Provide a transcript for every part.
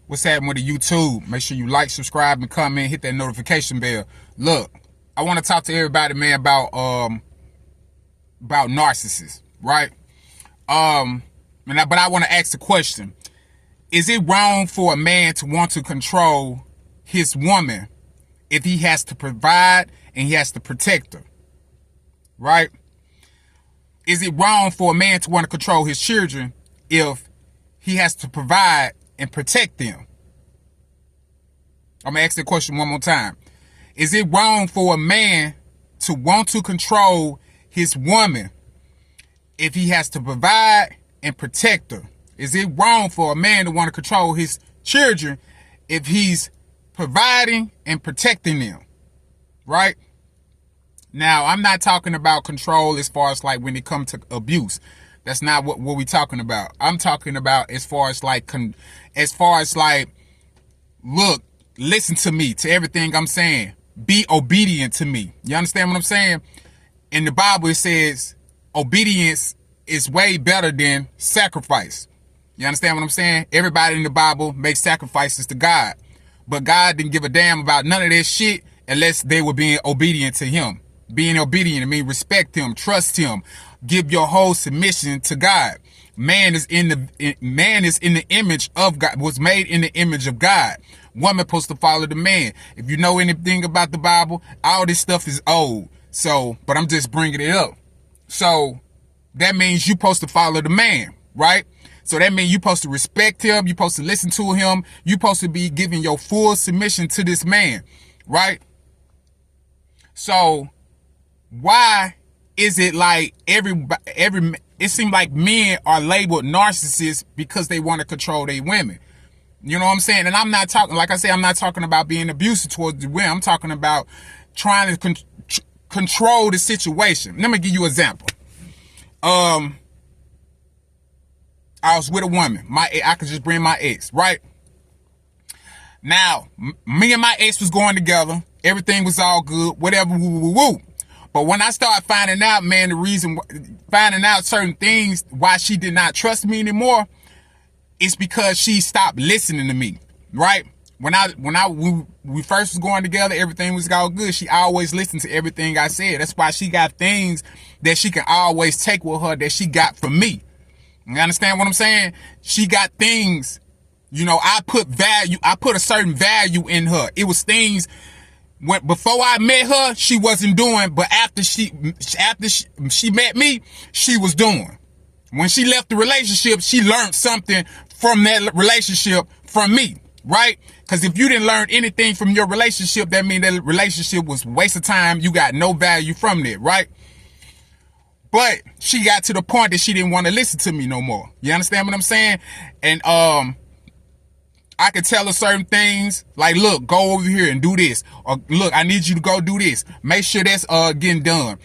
What's happening with the YouTube? Make sure you like, subscribe, and comment. Hit that notification bell. Look, I want to talk to everybody, man, about narcissists, right? But I want to ask the question: is it wrong for a man to want to control his woman if he has to provide and he has to protect her? Right? Is it wrong for a man to want to control his children if he has to provide and protect them? I'm going to ask the question one more time. Is it wrong for a man to want to control his woman if he has to provide and protect her? Is it wrong for a man to want to control his children if he's providing and protecting them? Right? Now, I'm not talking about control as far as like when it comes to abuse. That's not what we're talking about. I'm talking about as far as like, look, listen to me, to everything I'm saying. Be obedient to me. You understand what I'm saying? In the Bible, it says obedience is way better than sacrifice. You understand what I'm saying? Everybody in the Bible makes sacrifices to God. But God didn't give a damn about none of that shit unless they were being obedient to him. Being obedient, I mean respect him, trust him, give your whole submission to God. Man is in the image of God, was made in the image of God. Woman supposed to follow the man. If you know anything about the Bible, all this stuff is old. So, but I'm just bringing it up. So that means you're supposed to follow the man, right? So that means you're supposed to respect him. You're supposed to listen to him. You're supposed to be giving your full submission to this man, right? So why is it like it seems like men are labeled narcissists because they want to control their women? You know what I'm saying? And I'm not talking, like I said, I'm not talking about being abusive towards the women. I'm talking about trying to control the situation. Let me give you an example. I was with a woman. I could just bring my ex, right? Now, me and my ex was going together. Everything was all good, whatever, woo, woo, woo. But when I started finding out, man, finding out certain things, why she did not trust me anymore, it's because she stopped listening to me, right? When we first was going together, everything was all good. She always listened to everything I said. That's why she got things that she can always take with her that she got from me. You understand what I'm saying? She got things, I put a certain value in her. It was things before I met her, she wasn't doing, but after she met me, she was doing. When she left the relationship, she learned something from that relationship from me, right? Because if you didn't learn anything from your relationship, that means that relationship was a waste of time. You got no value from it, right? But she got to the point that she didn't want to listen to me no more. You understand what I'm saying? And I could tell her certain things like, look, go over here and do this. Or look, I need you to go do this. Make sure that's getting done.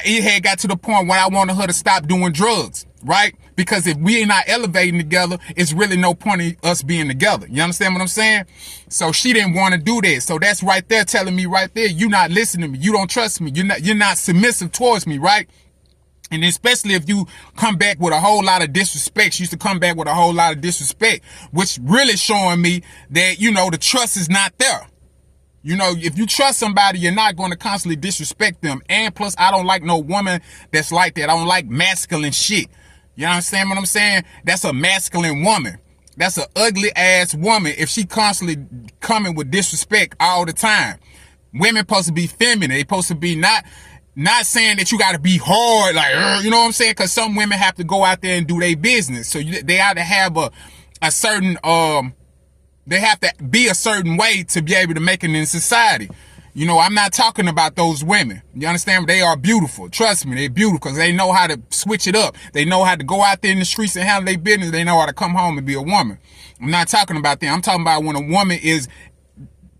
It had got to the point where I wanted her to stop doing drugs, right? Because if we ain't not elevating together, it's really no point in us being together. You understand what I'm saying? So she didn't want to do that. So that's right there telling me right there, you're not listening to me. You don't trust me. You're not submissive towards me, right? And especially if you come back with a whole lot of disrespect. She used to come back with a whole lot of disrespect, which really showing me that, the trust is not there. If you trust somebody, you're not going to constantly disrespect them. And plus, I don't like no woman that's like that. I don't like masculine shit. You understand what I'm saying? That's a masculine woman. That's an ugly ass woman if she constantly coming with disrespect all the time. Women supposed to be feminine. They supposed to be not saying that you got to be hard, like, you know what I'm saying? Because some women have to go out there and do their business. So they have to have a certain, they have to be a certain way to be able to make it in society. I'm not talking about those women. You understand? They are beautiful. Trust me, they're beautiful because they know how to switch it up. They know how to go out there in the streets and handle their business. They know how to come home and be a woman. I'm not talking about them. I'm talking about when a woman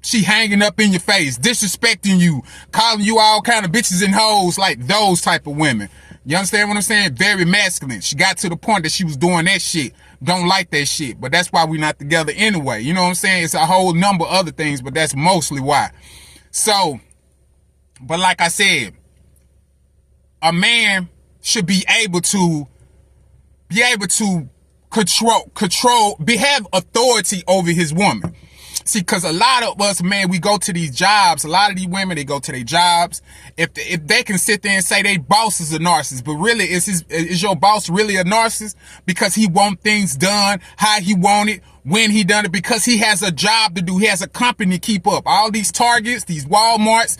she hanging up in your face, disrespecting you, calling you all kind of bitches and hoes, like those type of women. You understand what I'm saying? Very masculine. She got to the point that she was doing that shit. Don't like that shit. But that's why we're not together anyway. You know what I'm saying? It's a whole number of other things, but that's mostly why. So, but like I said, a man should be able to have authority over his woman. See, because a lot of us, man, we go to these jobs. A lot of these women, they go to their jobs. If they can sit there and say they boss is a narcissist, but really, is your boss really a narcissist? Because he want things done how he want it, when he done it, because he has a job to do. He has a company to keep up. All these Targets, these Walmarts,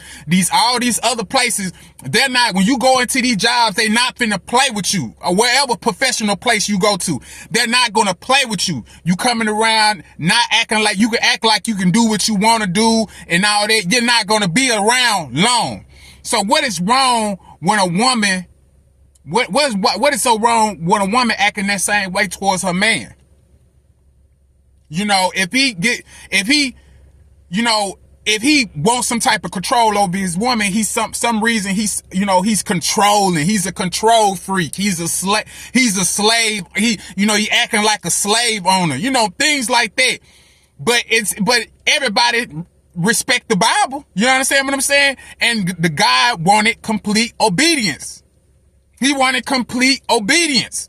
all these other places, they're not, when you go into these jobs, they not finna play with you. Or wherever professional place you go to, they're not gonna play with you. You coming around not acting like you can act like you can do what you want to do and all that. You're not gonna be around long. So what is wrong when a woman, what is so wrong when a woman acting that same way towards her man? You know, if he wants some type of control over his woman, he's some reason he's controlling. He's a control freak. He's a slave. He acting like a slave owner. You know, things like that. But everybody respect the Bible. You understand what I'm saying? And the guy wanted complete obedience. He wanted complete obedience.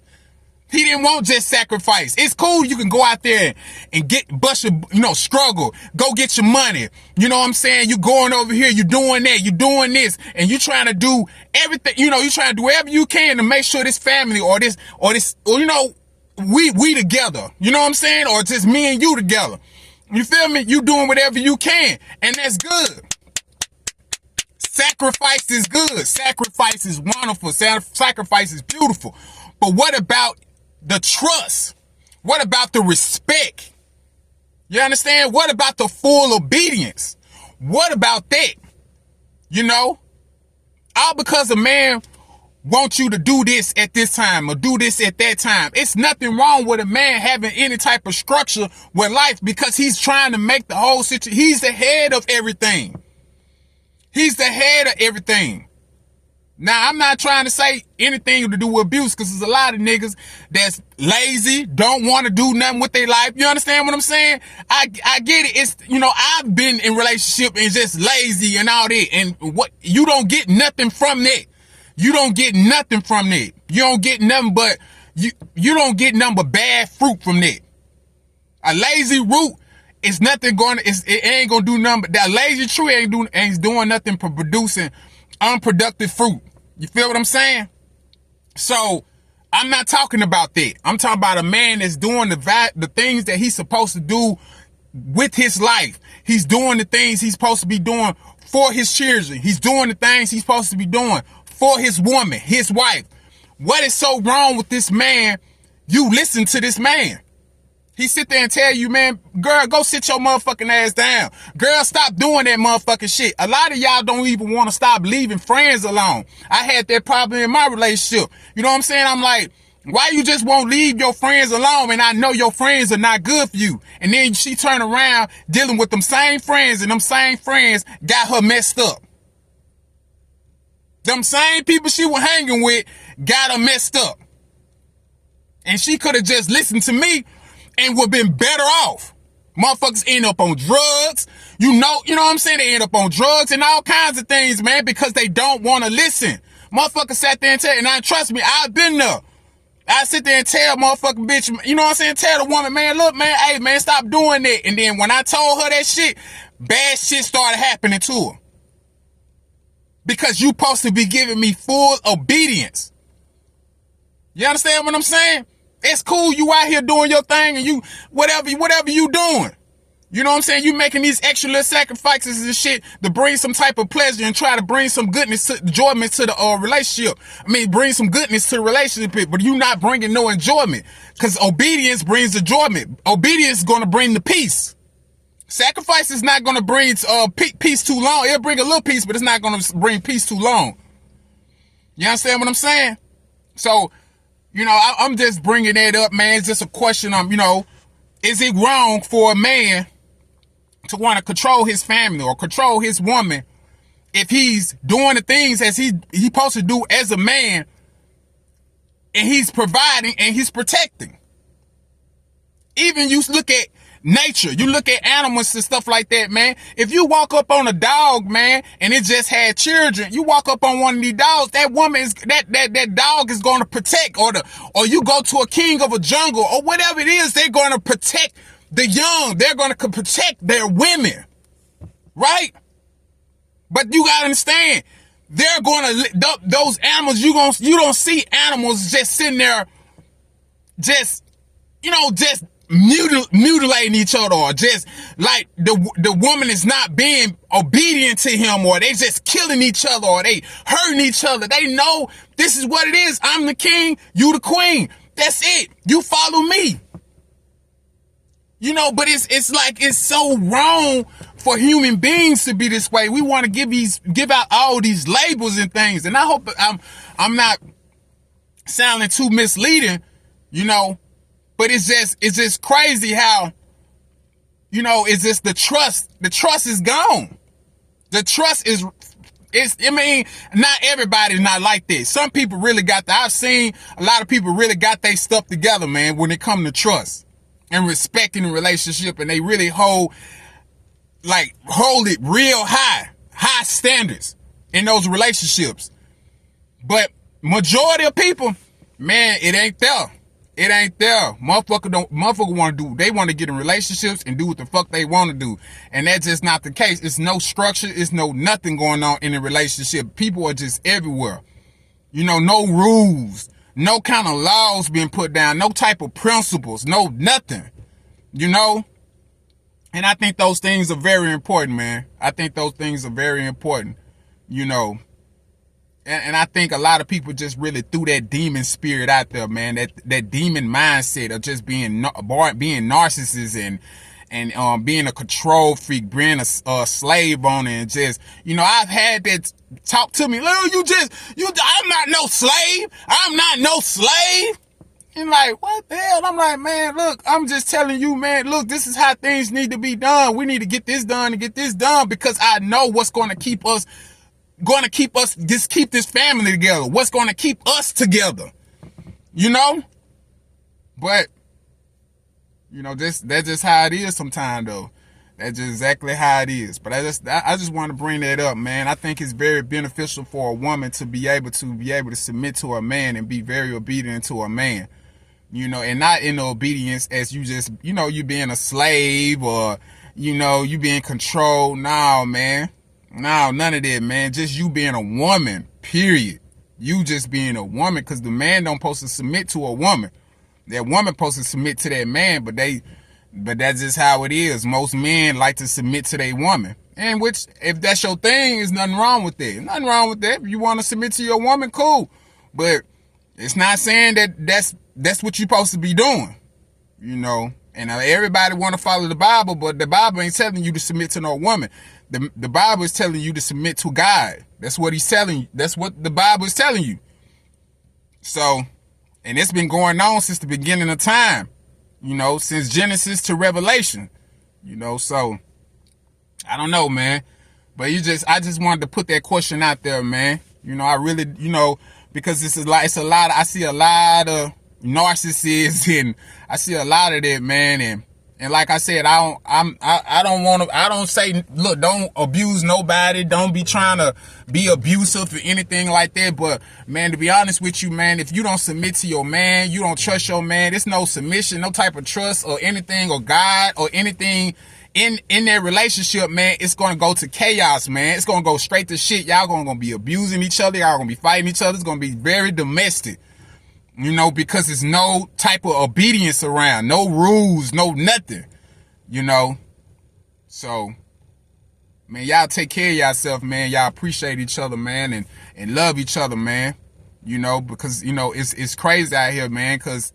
He didn't want just sacrifice. It's cool. You can go out there and struggle. Go get your money. You know what I'm saying? You going over here. You doing that. You doing this. And you trying to do everything. You trying to do whatever you can to make sure this family or we together. You know what I'm saying? Or just me and you together. You feel me? You doing whatever you can. And that's good. Sacrifice is good. Sacrifice is wonderful. Sacrifice is beautiful. But what about the trust? What about the respect? You understand? What about the full obedience? What about that? All because a man wants you to do this at this time or do this at that time. It's nothing wrong with a man having any type of structure with life because he's trying to make the whole situation. He's the head of everything. He's the head of everything. Now, I'm not trying to say anything to do with abuse because there's a lot of niggas that's lazy, don't want to do nothing with their life. You understand what I'm saying? I get it. It's, I've been in relationship and just lazy and all that. And you don't get nothing from that. You don't get nothing from that. You don't get nothing but, you don't get nothing but bad fruit from that. A lazy root is nothing it ain't gonna do nothing, but that lazy tree ain't doing nothing for producing unproductive fruit. You feel what I'm saying? So I'm not talking about that. I'm talking about a man that's doing the things that he's supposed to do with his life. He's doing the things he's supposed to be doing for his children. He's doing the things he's supposed to be doing for his woman, his wife. What is so wrong with this man? You listen to this man. He sit there and tell you, man, girl, go sit your motherfucking ass down. Girl, stop doing that motherfucking shit. A lot of y'all don't even want to stop leaving friends alone. I had that problem in my relationship. You know what I'm saying? I'm like, why you just won't leave your friends alone? And I know your friends are not good for you. And then she turn around dealing with them same friends, and them same friends got her messed up. Them same people she was hanging with got her messed up. And she could have just listened to me and would have been better off. Motherfuckers end up on drugs. You know what I'm saying? They end up on drugs and all kinds of things, man, because they don't want to listen. Motherfuckers sat there and tell, and now trust me, I've been there. I sit there and tell motherfucking bitch, you know what I'm saying? Tell the woman, man, look, man, hey, man, stop doing that. And then when I told her that shit, bad shit started happening to her. Because you supposed to be giving me full obedience. You understand what I'm saying? It's cool. You out here doing your thing and you, whatever you doing. You know what I'm saying? You making these extra little sacrifices and shit to bring some type of pleasure and try to bring some goodness, enjoyment to the relationship. I mean, bring some goodness to the relationship, but you not bringing no enjoyment because obedience brings enjoyment. Obedience is going to bring the peace. Sacrifice is not going to bring peace too long. It'll bring a little peace, but it's not going to bring peace too long. You understand what I'm saying? So, I'm just bringing that up, man. It's just a question of, is it wrong for a man to want to control his family or control his woman if he's doing the things as he's supposed to do as a man and he's providing and he's protecting? Even you look at nature. You look at animals and stuff like that, man. If you walk up on a dog, man, and it just had children, you walk up on one of these dogs, that woman is, that dog is going to protect, or you go to a king of a jungle or whatever it is, they're going to protect the young. They're going to protect their women, right? But you got to understand, they're going to, those animals, you don't see animals just sitting there, just mutilating each other, or just like the woman is not being obedient to him, or they just killing each other, or they hurting each other. They know this is what it is. I'm the king, you the queen. That's it. You follow me. But it's like, it's so wrong for human beings to be this way. We want to give out all these labels and things. And I hope I'm not sounding too misleading, but it's just crazy how, it's just the trust is gone. The trust is, not everybody's not like this. Some people really I've seen a lot of people really got their stuff together, man, when it comes to trust and respecting the relationship, and they really hold it real high standards in those relationships. But majority of people, man, it ain't there. It ain't there. Motherfucker want to do, they want to get in relationships and do what the fuck they want to do. And that's just not the case. It's no structure. It's no nothing going on in a relationship. People are just everywhere. No rules, no kind of laws being put down, no type of principles, no nothing, And I think those things are very important, man. I think those things are very important, And I think a lot of people just really threw that demon spirit out there, man. That demon mindset of just being narcissists and being a control freak, being a slave owner, and just, I've had that talk to me. I'm not no slave. I'm not no slave. And like, what the hell? I'm like, man, look, I'm just telling you, man, look, this is how things need to be done. We need to get this done and get this done, because I know what's going to keep us, just keep this family together. What's going to keep us together, But, that's just how it is sometimes, though. That's just exactly how it is. But I just want to bring that up, man. I think it's very beneficial for a woman to be able to submit to a man and be very obedient to a man, and not in the obedience as you just, you being a slave, or, you being controlled. No, man. No, none of that, man. Just you being a woman, period. You just being a woman, because the man don't supposed to submit to a woman. That woman supposed to submit to that man, but that's just how it is. Most men like to submit to their woman. And which, if that's your thing, there's nothing wrong with that. Nothing wrong with that. If you want to submit to your woman, cool. But it's not saying that that's what you're supposed to be doing, And everybody want to follow the Bible, but the Bible ain't telling you to submit to no woman. The Bible is telling you to submit to God. That's what he's telling you. That's what the Bible is telling you. So, and it's been going on since the beginning of time, since Genesis to Revelation, so I don't know, man. But I just wanted to put that question out there, man. I really, because I see a lot of narcissists, and I see a lot of that, man. And like I said, I don't say, look, don't abuse nobody. Don't be trying to be abusive or anything like that. But, man, to be honest with you, man, if you don't submit to your man, you don't trust your man, there's no submission, no type of trust or anything, or God or anything in that relationship, man, it's going to go to chaos, man. It's going to go straight to shit. Y'all going to be abusing each other. Y'all going to be fighting each other. It's going to be very domestic. Because there's no type of obedience around, no rules, no nothing, So, man, y'all take care of yourself, man. Y'all appreciate each other, man, and love each other, man. Because, it's crazy out here, man, because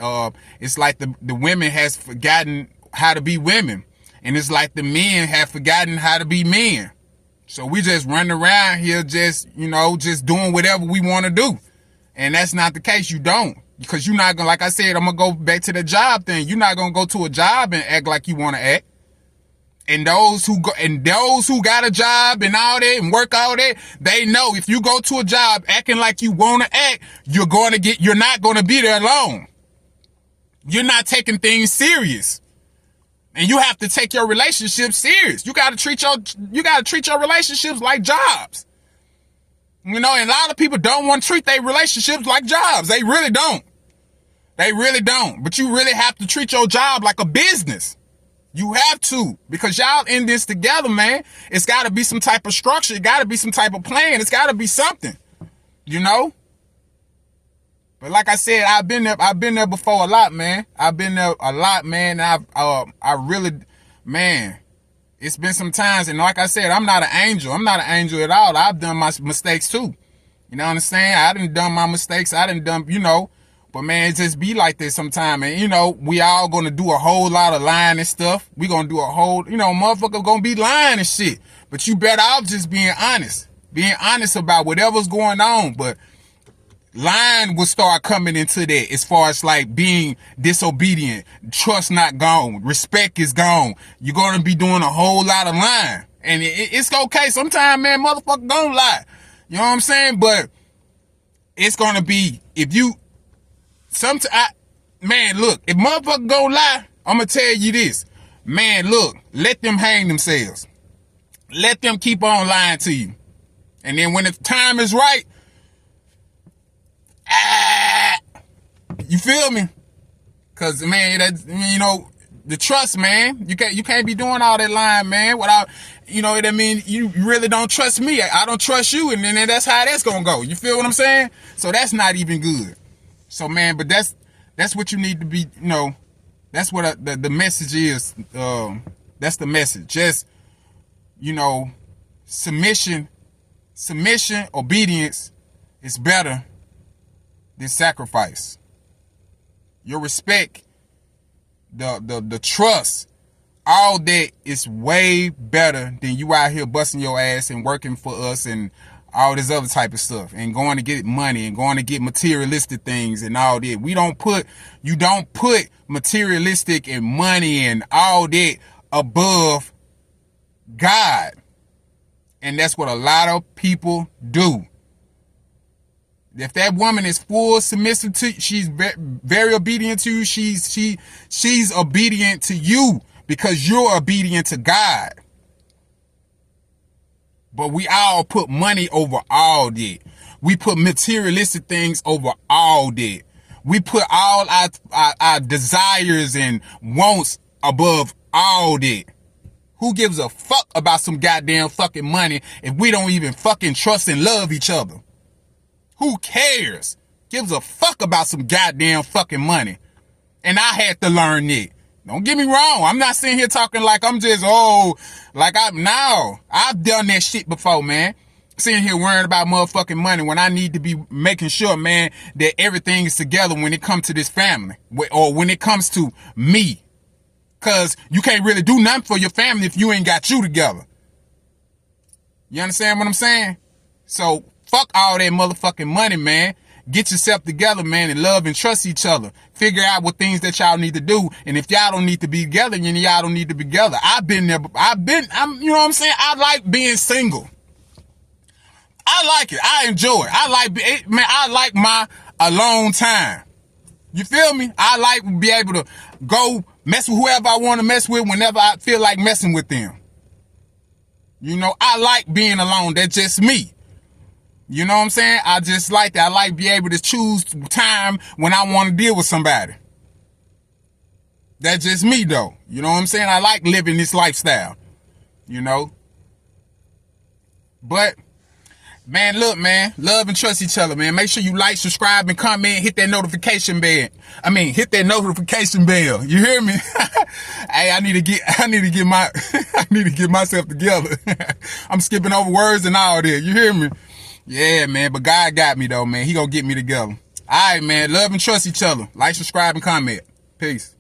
it's like the women has forgotten how to be women. And it's like the men have forgotten how to be men. So we just running around here just doing whatever we want to do. And that's not the case. You don't. Because you're not going to, like I said, I'm going to go back to the job thing. You're not going to go to a job and act like you want to act. And those who got a job and all that and work all that, they know if you go to a job acting like you want to act, you're not going to be there long. You're not taking things serious. And you have to take your relationships serious. You gotta treat your relationships like jobs. You know, and a lot of people don't want to treat their relationships like jobs. They really don't. They really don't. But you really have to treat your job like a business. You have to, because y'all in this together, man. It's got to be some type of structure. It got to be some type of plan. It's got to be something, you know. But like I said, I've been there before a lot, man. I've been there a lot, man. And I really, man, it's been some times. And like I said, I'm not an angel. I'm not an angel at all. I've done my mistakes too. You know what I'm saying? I done done my mistakes. I done done, you know. But man, it just be like this sometime. And you know, we all gonna do a whole lot of lying and stuff. We gonna do a whole, you know, motherfucker gonna be lying and shit. But you better off just being honest. Being honest about whatever's going on. But lying will start coming into that as far as like being disobedient. Trust not gone. Respect is gone. You're gonna be doing a whole lot of lying. And it's okay. Sometimes, man, motherfucker don't lie. You know what I'm saying? But it's gonna be, if you, man, look, if motherfucker gonna lie, I'm gonna tell you this. Man, look, let them hang themselves. Let them keep on lying to you. And then when the time is right, you feel me? Cause man, that, you know, the trust, man, you can't be doing all that lying, man, without, you know what I mean? You really don't trust me. I don't trust you. And then that's how that's gonna go. You feel what I'm saying? So that's not even good. So man, but that's what you need to be, you know, that's what the message is. That's the message. Just, you know, submission, obedience is better than sacrifice. Your respect, the trust, all that is way better than you out here busting your ass and working for us and all this other type of stuff and going to get money and going to get materialistic things and all that. You don't put materialistic and money and all that above God. And that's what a lot of people do. If that woman is full submissive to, she's very obedient to you. She's obedient to you because you're obedient to God. But we all put money over all that. We put materialistic things over all that. We put all our desires and wants above all that. Who gives a fuck about some goddamn fucking money if we don't even fucking trust and love each other? Who cares? Gives a fuck about some goddamn fucking money. And I had to learn that. Don't get me wrong. I'm not sitting here talking like I'm just, I've done that shit before, man. Sitting here worrying about motherfucking money when I need to be making sure, man, that everything is together when it comes to this family or when it comes to me. Cause you can't really do nothing for your family if you ain't got you together. You understand what I'm saying? So fuck all that motherfucking money, man. Get yourself together, man, and love and trust each other. Figure out what things that y'all need to do. And if y'all don't need to be together, then y'all don't need to be together. I've been there. You know what I'm saying? I like being single. I like it. I enjoy it. I like my alone time. You feel me? I like to be able to go mess with whoever I want to mess with whenever I feel like messing with them. You know, I like being alone. That's just me. You know what I'm saying? I just like that. I like be able to choose time when I want to deal with somebody. That's just me though. You know what I'm saying? I like living this lifestyle. You know? But, man, look, man. Love and trust each other, man. Make sure you like, subscribe, and comment. Hit that notification bell. Hit that notification bell. You hear me? Hey, I need to get myself together. I'm skipping over words and all that. You hear me? Yeah, man, but God got me, though, man. He gonna get me together. All right, man. Love and trust each other. Like, subscribe, and comment. Peace.